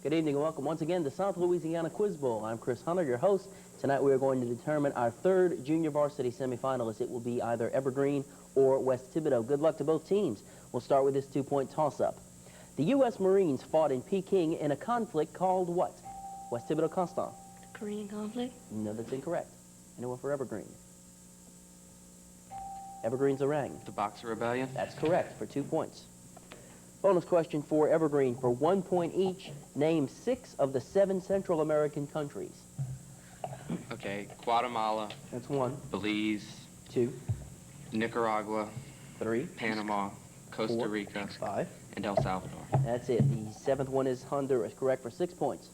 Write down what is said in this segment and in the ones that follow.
Good evening and welcome once again to South Louisiana Quiz Bowl. I'm Chris Hunter, your host. Tonight we are going to determine our third junior varsity semifinalist. It will be either Evergreen or West Thibodaux. Good luck to both teams. We'll start with this two-point toss-up. The U.S. Marines fought in Peking in a conflict called what? West Thibodaux, Constant. The Korean conflict? No, that's incorrect. Anyone for Evergreen? Evergreen's Orang. The Boxer Rebellion? That's correct for 2 points. Bonus question for Evergreen. For 1 point each, name 6 of the 7 Central American countries. Okay, Guatemala, That's 1, Belize, 2, Nicaragua, 3, Panama, Costa 4, Rica, 5. and El Salvador. That's it. The 7th one is Honduras, correct for 6 points.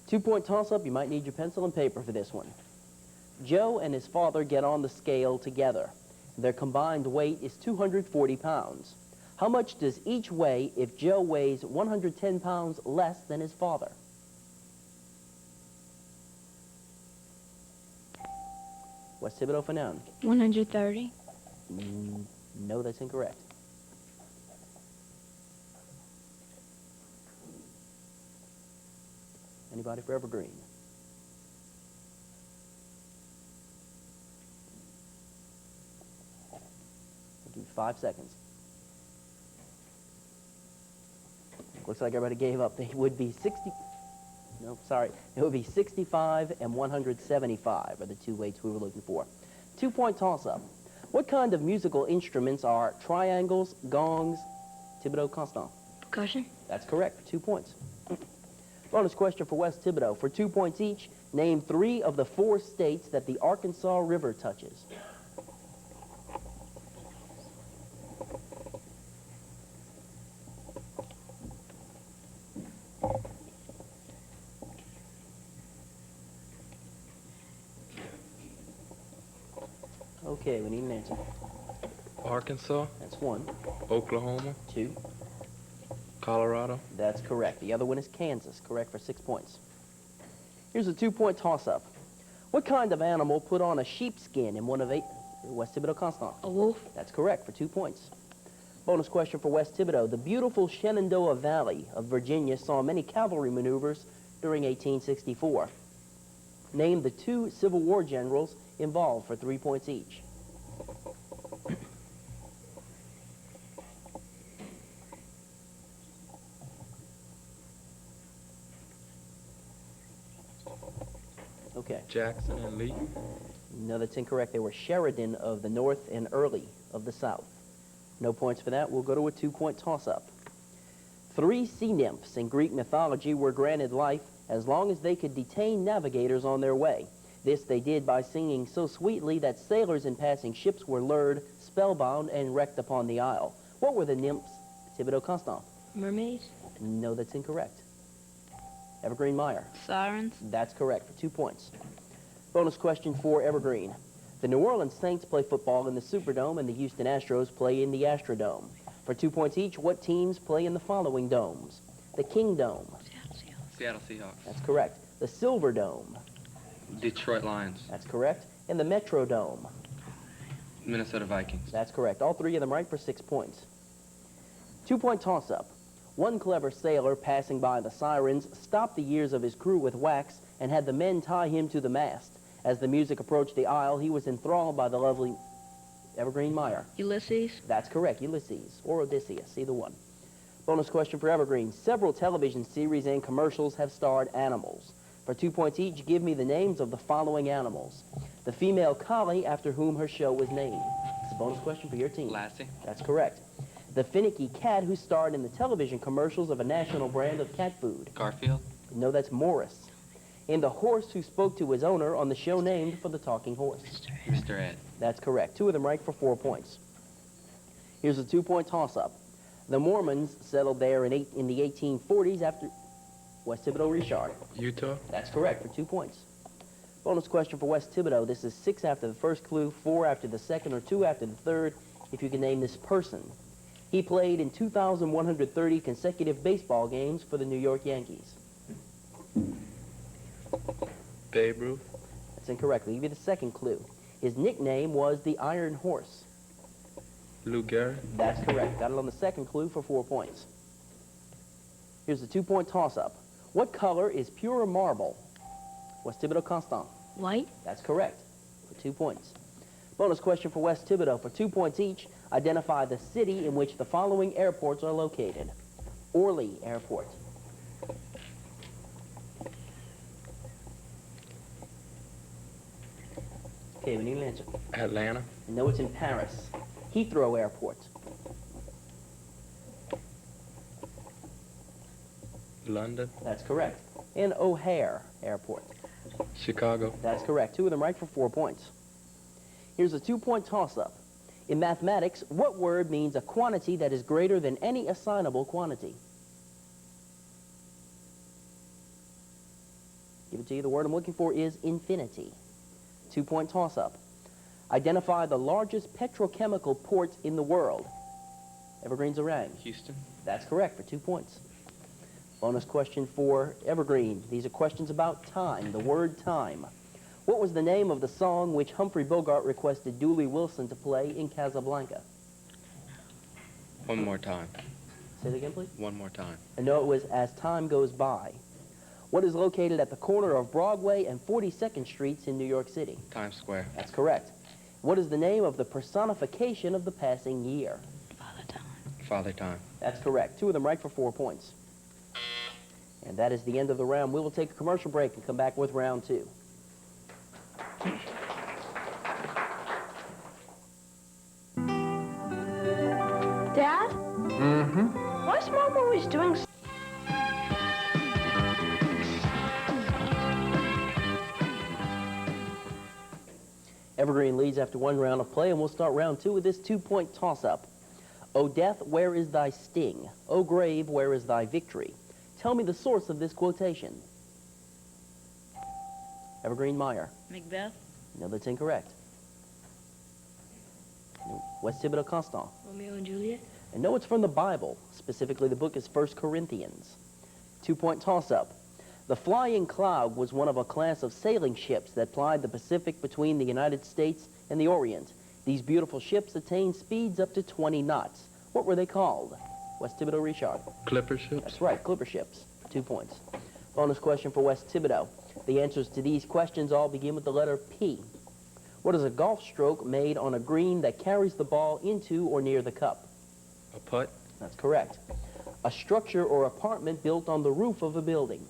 2-point toss-up. You might need your pencil and paper for this one. Joe and his father get on the scale together. Their combined weight is 240 pounds. How much does each weigh if Joe weighs 110 pounds less than his father? West Thibodaux for noun. 130. No, that's incorrect. Anybody for Evergreen? I'll give you 5 seconds. Looks like everybody gave up. They would be 60. No, sorry. It would be 65 and 175 are the 2 weights we were looking for. 2-point toss-up. What kind of musical instruments are triangles, gongs, Thibodaux, Constant? Percussion? That's correct for 2 points. Bonus question for West Thibodaux. For 2 points each, name 3 of the 4 states that the Arkansas River touches. Okay, we need an answer. Arkansas, That's 1, Oklahoma, 2. Colorado. That's correct. The other one is Kansas, correct for 6 points. Here's a 2-point toss-up. What kind of animal put on a sheepskin in one of 8? West Thibodaux, Constant. A wolf? That's correct for 2 points. Bonus question for West Thibodaux. The beautiful Shenandoah Valley of Virginia saw many cavalry maneuvers during 1864. Name the 2 Civil War generals involved for 3 points each. Okay. Jackson and Lee. No, that's incorrect. They were Sheridan of the North and Early of the South. No points for that. We'll go to a 2-point toss-up. 3 sea nymphs in Greek mythology were granted life as long as they could detain navigators on their way. This they did by singing so sweetly that sailors in passing ships were lured, spellbound, and wrecked upon the isle. What were the nymphs, Thibodaux, Constant? Mermaids? No, that's incorrect. Evergreen Meyer. Sirens? That's correct for 2 points. Bonus question for Evergreen. The New Orleans Saints play football in the Superdome and the Houston Astros play in the Astrodome. For 2 points each, what teams play in the following domes? The Kingdome. Seattle Seahawks. That's correct. The Silverdome. Detroit Lions. That's correct. And the Metrodome. Minnesota Vikings. That's correct. All 3 of them right for 6 points. 2-point toss-up. One clever sailor passing by the sirens stopped the ears of his crew with wax and had the men tie him to the mast. As the music approached the isle, he was enthralled by the lovely Evergreen Meyer. Ulysses? That's correct. Ulysses or Odysseus, either one. Bonus question for Evergreen. Several television series and commercials have starred animals. For 2 points each, give me the names of the following animals. The female collie after whom her show was named. It's a bonus question for your team. Lassie. That's correct. The finicky cat who starred in the television commercials of a national brand of cat food. Garfield. No, that's Morris. And the horse who spoke to his owner on the show named for the talking horse. Mr. Ed. That's correct. 2 of them right for 4 points. Here's a 2-point toss-up. The Mormons settled there in the 1840s after West Thibodaux, Richard. Utah. That's correct for 2 points. Bonus question for West Thibodaux. This is 6 after the first clue, 4 after the second, or 2 after the third, if you can name this person. He played in 2,130 consecutive baseball games for the New York Yankees. Babe Ruth. That's incorrect. I'll give you the second clue. His nickname was the Iron Horse. Lou Gehrig. That's correct. Got it on the second clue for 4 points. Here's the 2-point toss-up. What color is pure marble? West Thibodeau Constant. White. That's correct, for 2 points. Bonus question for West Thibodeau. For 2 points each, identify the city in which the following airports are located. Orly Airport. Okay, we need an answer. Atlanta. No, it's in Paris. Heathrow Airport. London. That's correct. And O'Hare Airport. Chicago. That's correct. 2 of them right for 4 points. Here's a 2-point toss-up. In mathematics, what word means a quantity that is greater than any assignable quantity? Give it to you. The word I'm looking for is infinity. 2-point toss-up. Identify the largest petrochemical port in the world. Evergreen Zarang. Houston. That's correct for 2 points. Bonus question for Evergreen. These are questions about time, the word time. What was the name of the song which Humphrey Bogart requested Dooley Wilson to play in Casablanca? One more time. Say it again, please. One more time. I know it was As Time Goes By. What is located at the corner of Broadway and 42nd Streets in New York City? Times Square. That's correct. What is the name of the personification of the passing year? Father Time. Father Time. That's correct. 2 of them right for 4 points. And that is the end of the round. We will take a commercial break and come back with round 2. Dad? Mm-hmm. Why's Mom always doing Evergreen leads after 1 round of play, and we'll start round 2 with this 2-point toss-up. O death, where is thy sting? O grave, where is thy victory? Tell me the source of this quotation. Evergreen Meyer. Macbeth? No, that's incorrect. West Thibodeau Constant. Romeo and Juliet? And no, it's from the Bible. Specifically, the book is 1 Corinthians. 2-point toss-up. The Flying Cloud was one of a class of sailing ships that plied the Pacific between the United States and the Orient. These beautiful ships attained speeds up to 20 knots. What were they called? West Thibodeau Richard. Clipper ships. That's right, clipper ships. 2 points. Bonus question for West Thibodeau. The answers to these questions all begin with the letter P. What is a golf stroke made on a green that carries the ball into or near the cup? A putt. That's correct. A structure or apartment built on the roof of a building.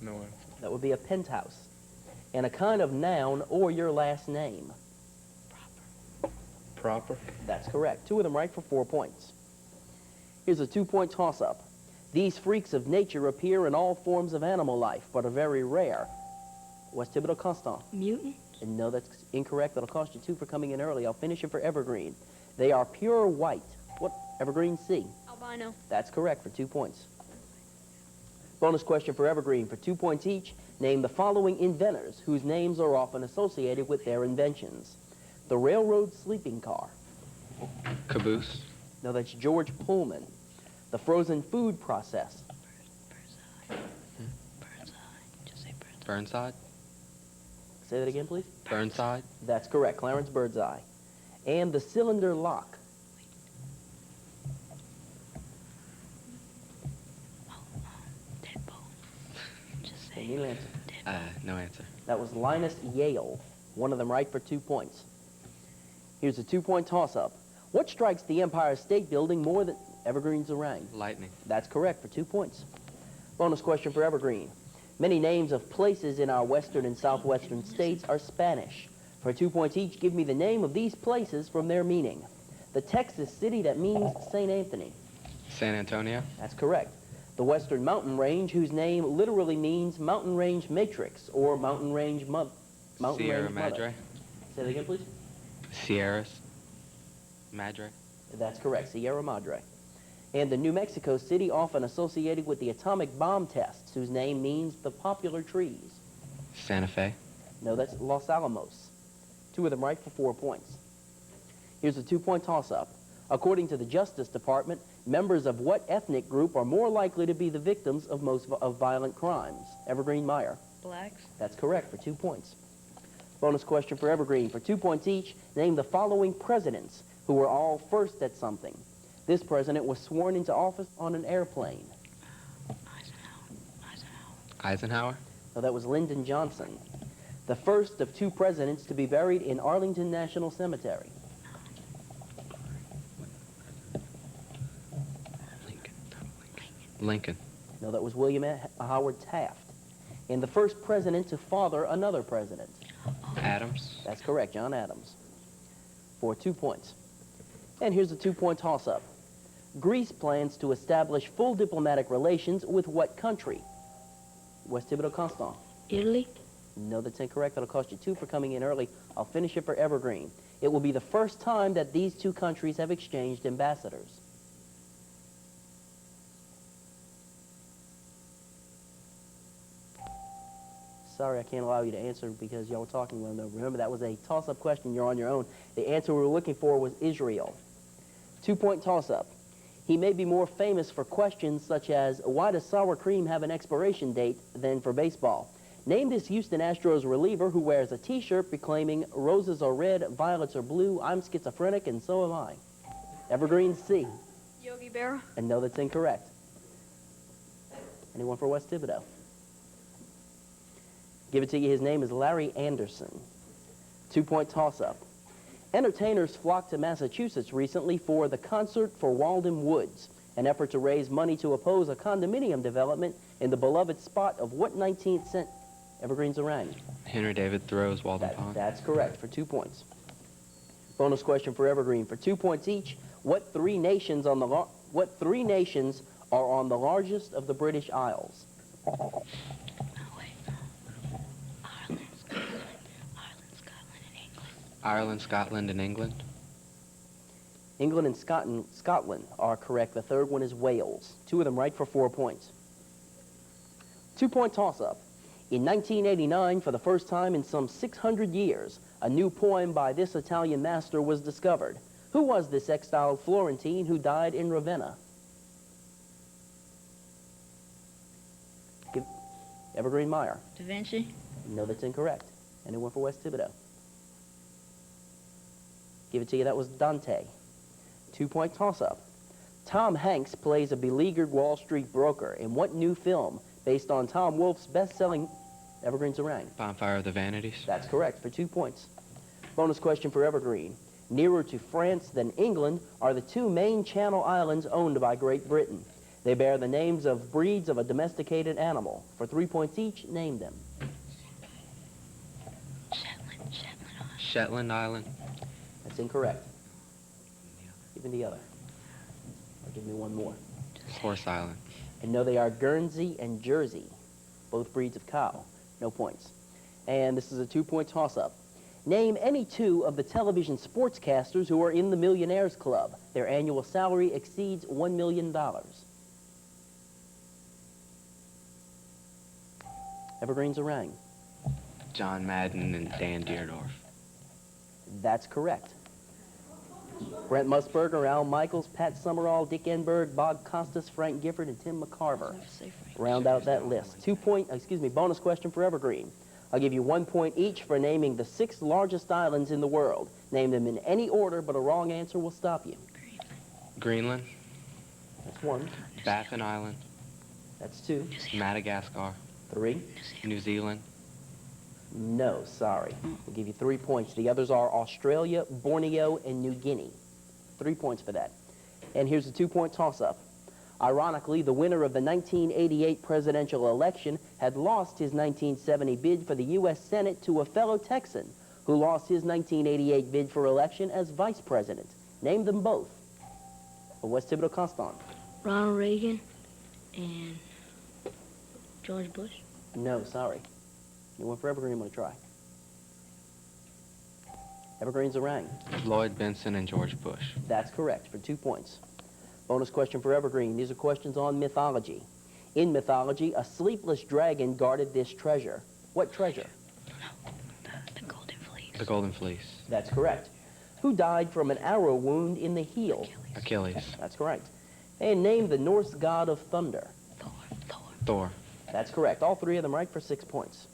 No answer. That would be a penthouse. And a kind of noun or your last name. Proper. That's correct. 2 of them right for 4 points. Here's a 2-point toss-up. These freaks of nature appear in all forms of animal life, but are very rare. West Thibodeau Constant. Mutant? And no, that's incorrect. That'll cost you 2 for coming in early. I'll finish it for Evergreen. They are pure white. What? Evergreen C. Albino. That's correct for 2 points. Bonus question for Evergreen. For 2 points each, name the following inventors whose names are often associated with their inventions. The railroad sleeping car. Caboose. No, that's George Pullman. The frozen food process. Just say Birdseye. Burnside. Say that again, please. Burnside. That's correct. Clarence Birdseye. And the cylinder lock. Deadbolt. Just Can say you answer? No answer. That was Linus Yale. 1 of them right for 2 points. Here's a 2-point toss-up. What strikes the Empire State Building more than Evergreen Zarang? Lightning. That's correct for 2 points. Bonus question for Evergreen. Many names of places in our western and southwestern states are Spanish. For 2 points each, give me the name of these places from their meaning. The Texas city that means St. Anthony. San Antonio. That's correct. The Western Mountain Range, whose name literally means Mountain Range Matrix or Mountain Range Mountain Sierra Range Mother. Madre. Say that again, please. Sierras. Madre. That's correct, Sierra Madre. And the New Mexico city often associated with the atomic bomb tests, whose name means the popular trees. Santa Fe. No, that's Los Alamos. 2 of them right for 4 points. Here's a 2-point toss-up. According to the Justice Department, members of what ethnic group are more likely to be the victims of most violent crimes? Evergreen Meyer. Blacks? That's correct for 2 points. Bonus question for Evergreen. For 2 points each, name the following presidents who were all first at something. This president was sworn into office on an airplane. Eisenhower. No, that was Lyndon Johnson, the first of two presidents to be buried in Arlington National Cemetery. Lincoln. No, that was William Howard Taft, and the first president to father another president. Adams. That's correct, John Adams, for 2 points. And here's a 2-point toss-up. Greece plans to establish full diplomatic relations with what country? West Thibodeau Constant. Italy? No, that's incorrect. That'll cost you 2 for coming in early. I'll finish it for Evergreen. It will be the first time that these two countries have exchanged ambassadors. Sorry, I can't allow you to answer because y'all were talking well enough. Remember, that was a toss-up question. You're on your own. The answer we were looking for was Israel. 2-point toss-up. He may be more famous for questions such as, why does sour cream have an expiration date, than for baseball. Name this Houston Astros reliever who wears a T-shirt proclaiming, roses are red, violets are blue, I'm schizophrenic, and so am I. Evergreen C. Yogi Berra? And no, that's incorrect. Anyone for West Thibodeau? Give it to you. His name is Larry Anderson. 2-point toss-up. Entertainers flocked to Massachusetts recently for the Concert for Walden Woods, an effort to raise money to oppose a condominium development in the beloved spot of what 19th century? Evergreen's Orang. Henry David Thoreau's Walden Pond. That's correct, for 2 points. Bonus question for Evergreen for 2 points each. What three nations are on the largest of the British Isles? Oh, wait. Ireland, Scotland, and England. Ireland, Scotland, and England. England and Scotland are correct. The third one is Wales. 2 of them right for 4 points. 2-point toss-up. In 1989, for the first time in some 600 years, a new poem by this Italian master was discovered. Who was this exiled Florentine who died in Ravenna? Evergreen Meyer. Da Vinci? No, that's incorrect. Anyone for West Thibodeau? Give it to you. That was Dante. 2-point toss-up. Tom Hanks plays a beleaguered Wall Street broker in what new film based on Tom Wolfe's best-selling Evergreen's Orang? Bonfire of the Vanities. That's correct, for 2 points. Bonus question for Evergreen. Nearer to France than England are the 2 main Channel Islands owned by Great Britain. They bear the names of breeds of a domesticated animal. For 3 points each, name them. Shetland Island. That's incorrect. Give me the other. Or give me one more. Horse Island. And no, they are Guernsey and Jersey, both breeds of cow. No points. And this is a 2-point toss-up. Name any 2 of the television sportscasters who are in the Millionaires Club. Their annual salary exceeds $1 million. Evergreen's Orang. John Madden and Dan Deerdorf. That's correct. Brent Musburger, Al Michaels, Pat Summerall, Dick Enberg, Bob Costas, Frank Gifford, and Tim McCarver. Round out that list. Bonus question for Evergreen. I'll give you 1 point each for naming the 6 largest islands in the world. Name them in any order, but a wrong answer will stop you. Greenland. That's 1. Baffin Island. That's 2. Madagascar. 3. New Zealand. No, sorry. We'll give you 3 points. The others are Australia, Borneo, and New Guinea. 3 points for that. And here's a 2-point toss-up. Ironically, the winner of the 1988 presidential election had lost his 1970 bid for the U.S. Senate to a fellow Texan who lost his 1988 bid for election as vice president. Name them both. West Thibodeau Constant. Ronald Reagan and George Bush? No, sorry. Anyone for Evergreen want to try? Evergreen's Orang. Lloyd Benson and George Bush. That's correct, for 2 points. Bonus question for Evergreen. These are questions on mythology. In mythology, a sleepless dragon guarded this treasure. What treasure? The Golden Fleece. The Golden Fleece. That's correct. Who died from an arrow wound in the heel? Achilles. That's correct. And name the Norse god of thunder. Thor. That's correct. All 3 of them right for 6 points.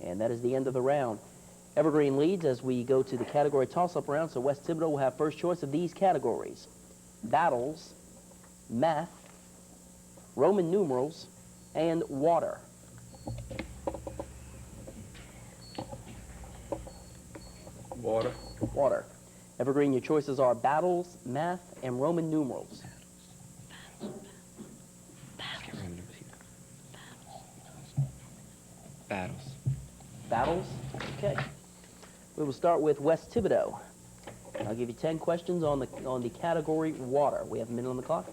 And that is the end of the round. Evergreen leads as we go to the category toss-up round, so West Thibodeau will have first choice of these categories: battles, math, Roman numerals, and water. Water. Water. Evergreen, your choices are battles, math, and Roman numerals. Battles. Battles? Okay. We will start with West Thibodeau. I'll give you 10 questions on the category water. We have a minute on the clock.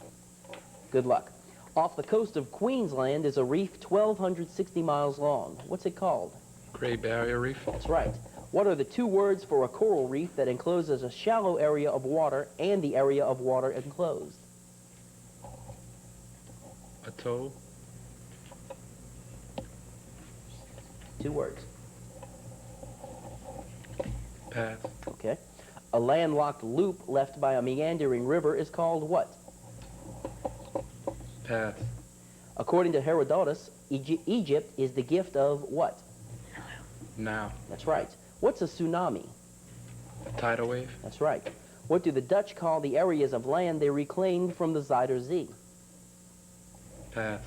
Good luck. Off the coast of Queensland is a reef 1,260 miles long. What's it called? Great Barrier Reef. That's right. What are the two words for a coral reef that encloses a shallow area of water and the area of water enclosed? Atoll. Two words. Pass. Okay. A landlocked loop left by a meandering river is called what? Pass. According to Herodotus, Egypt is the gift of what? Now. That's right. What's a tsunami? Tidal wave. That's right. What do the Dutch call the areas of land they reclaimed from the Zuider Zee? Pass.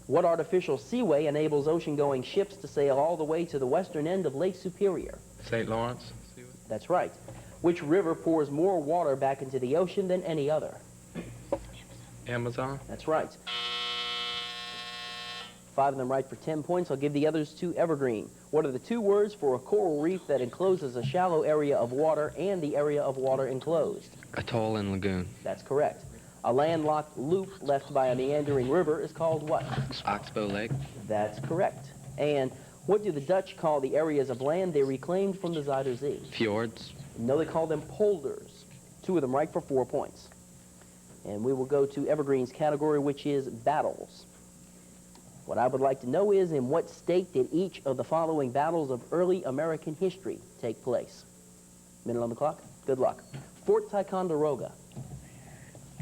What artificial seaway enables ocean-going ships to sail all the way to the western end of Lake Superior? St. Lawrence. That's right. Which river pours more water back into the ocean than any other? Amazon. That's right. 5 of them right for 10 points. I'll give the others to Evergreen. What are the two words for a coral reef that encloses a shallow area of water and the area of water enclosed? Atoll and lagoon. That's correct. A landlocked loop left by a meandering river is called what? Oxbow Lake. That's correct. And what do the Dutch call the areas of land they reclaimed from the Zuider Zee? Fjords. No, they call them polders. 2 of them right for 4 points. And we will go to Evergreen's category, which is battles. What I would like to know is, in what state did each of the following battles of early American history take place? Minute on the clock. Good luck. Fort Ticonderoga.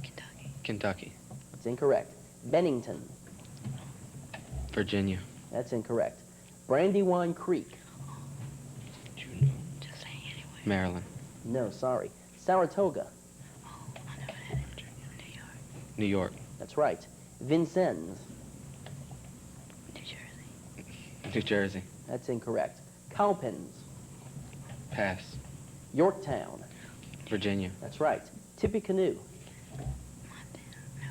Kentucky. Kentucky. That's incorrect. Bennington. Virginia. That's incorrect. Brandywine Creek. Just saying anyway. Maryland. No, sorry. Saratoga. Oh, I never had it. New York. New York. That's right. Vincennes. New Jersey. New Jersey. That's incorrect. Cowpens. Pass. Yorktown. Virginia. That's right. Tippecanoe. Montana. No.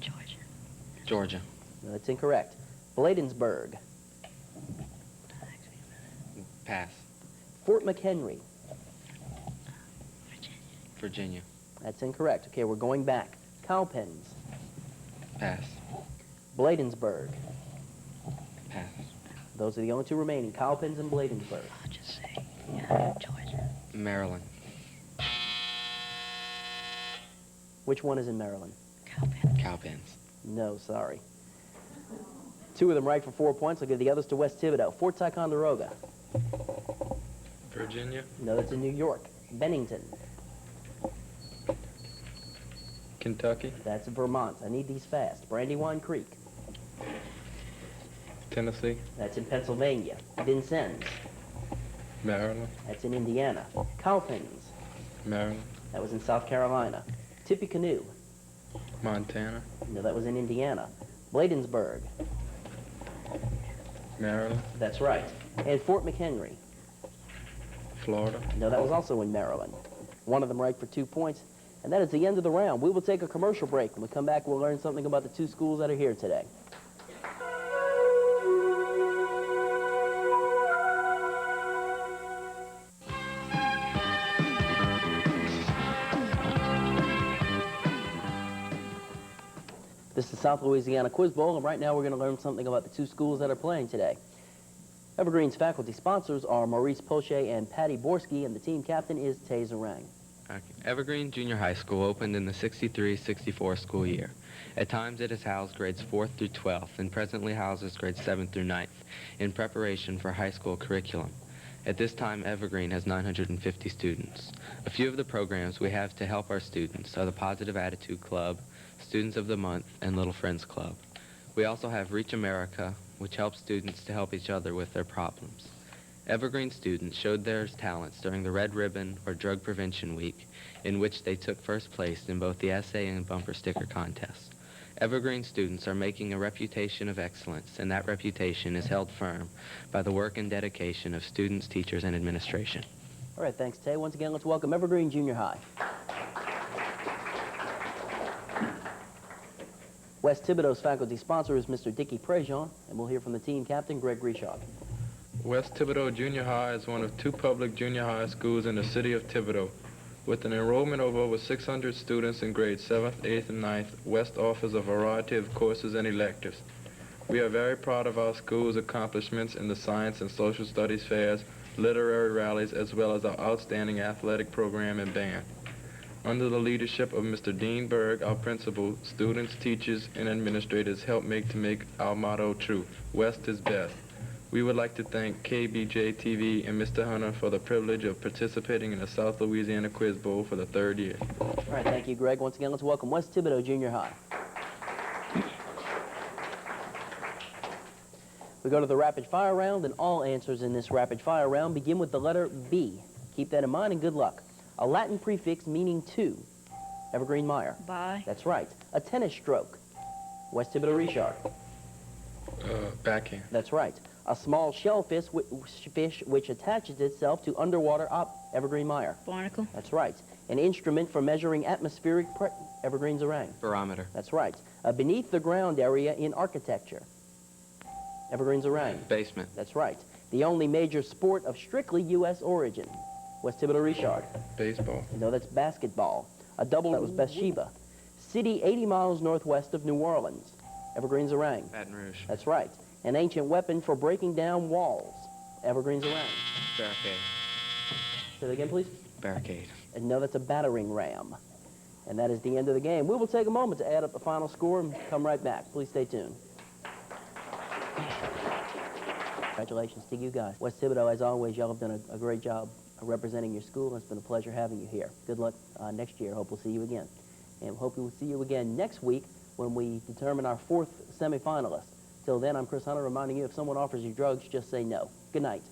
Georgia. Georgia. No, that's incorrect. Bladensburg. Pass. Fort McHenry. Virginia. Virginia. That's incorrect. Okay, we're going back. Cowpens. Pass. Bladensburg. Pass. Those are the only two remaining. Cowpens and Bladensburg. I'll just say Georgia. Maryland. Which one is in Maryland? Cowpen. Cowpens. No, sorry. 2 of them right for 4 points. I'll give the others to West Thibodeau. Fort Ticonderoga. Virginia. No, that's in New York. Bennington. Kentucky. That's in Vermont. I need these fast. Brandywine Creek. Tennessee. That's in Pennsylvania. Vincennes. Maryland. That's in Indiana. Cowpens. Maryland. That was in South Carolina. Tippecanoe. Montana. No, that was in Indiana. Bladensburg. Maryland. That's right. And Fort McHenry. Florida. No, that was also in Maryland. 1 of them right for 2 points. And that is the end of the round. We will take a commercial break. When we come back, we'll learn something about the 2 schools that are here today. This is South Louisiana Quiz Bowl, and right now we're going to learn something about the 2 schools that are playing today. Evergreen's faculty sponsors are Maurice Poche and Patty Borski, and the team captain is Tay Zarang. Okay. Evergreen Junior High School opened in the 63-64 school year. At times it has housed grades 4th through 12th and presently houses grades 7th through 9th in preparation for high school curriculum. At this time, Evergreen has 950 students. A few of the programs we have to help our students are the Positive Attitude Club, Students of the Month, and Little Friends Club. We also have Reach America, which helps students to help each other with their problems. Evergreen students showed their talents during the Red Ribbon or Drug Prevention Week, in which they took first place in both the essay and bumper sticker contests. Evergreen students are making a reputation of excellence, and that reputation is held firm by the work and dedication of students, teachers, and administration. All right, thanks, Tay. Once again, let's welcome Evergreen Junior High. West Thibodeau's faculty sponsor is Mr. Dickie Prejean, and we'll hear from the team captain, Greg Richard. West Thibodeau Junior High is one of 2 public junior high schools in the city of Thibodeau. With an enrollment of over 600 students in grades 7th, 8th, and 9th, West offers a variety of courses and electives. We are very proud of our school's accomplishments in the science and social studies fairs, literary rallies, as well as our outstanding athletic program and band. Under the leadership of Mr. Dean Berg, our principal, students, teachers, and administrators help make our motto true: West is best. We would like to thank KBJ-TV and Mr. Hunter for the privilege of participating in the South Louisiana Quiz Bowl for the 3rd year. All right, thank you, Greg. Once again, let's welcome West Thibodeau Junior High. We go to the rapid fire round, and all answers in this rapid fire round begin with the letter B. Keep that in mind and good luck. A Latin prefix meaning to. Evergreen Meyer. Bye. That's right. A tennis stroke. West Thibodeau Richard. Backhand. That's right. A small shellfish fish which attaches itself to underwater Evergreen Meyer. Barnacle. That's right. An instrument for measuring atmospheric Evergreen Zarang. Barometer. That's right. A beneath the ground area in architecture. Evergreen Zarang. Basement. That's right. The only major sport of strictly U.S. origin. West Thibodeau Richard. Baseball. No, that's basketball. A double, that was Bathsheba. City 80 miles northwest of New Orleans. Evergreen Zarang. Baton Rouge. That's right. An ancient weapon for breaking down walls. Evergreen Zarang. Barricade. Say that again, please. Barricade. And no, that's a battering ram. And that is the end of the game. We will take a moment to add up the final score and come right back. Please stay tuned. Congratulations to you guys. West Thibodeau, as always, y'all have done a great job representing your school. It's been a pleasure having you here. Good luck next year. Hope we'll see you again. And hope we will see you again next week when we determine our 4th semifinalist. Till then, I'm Chris Hunter reminding you, if someone offers you drugs, just say no. Good night.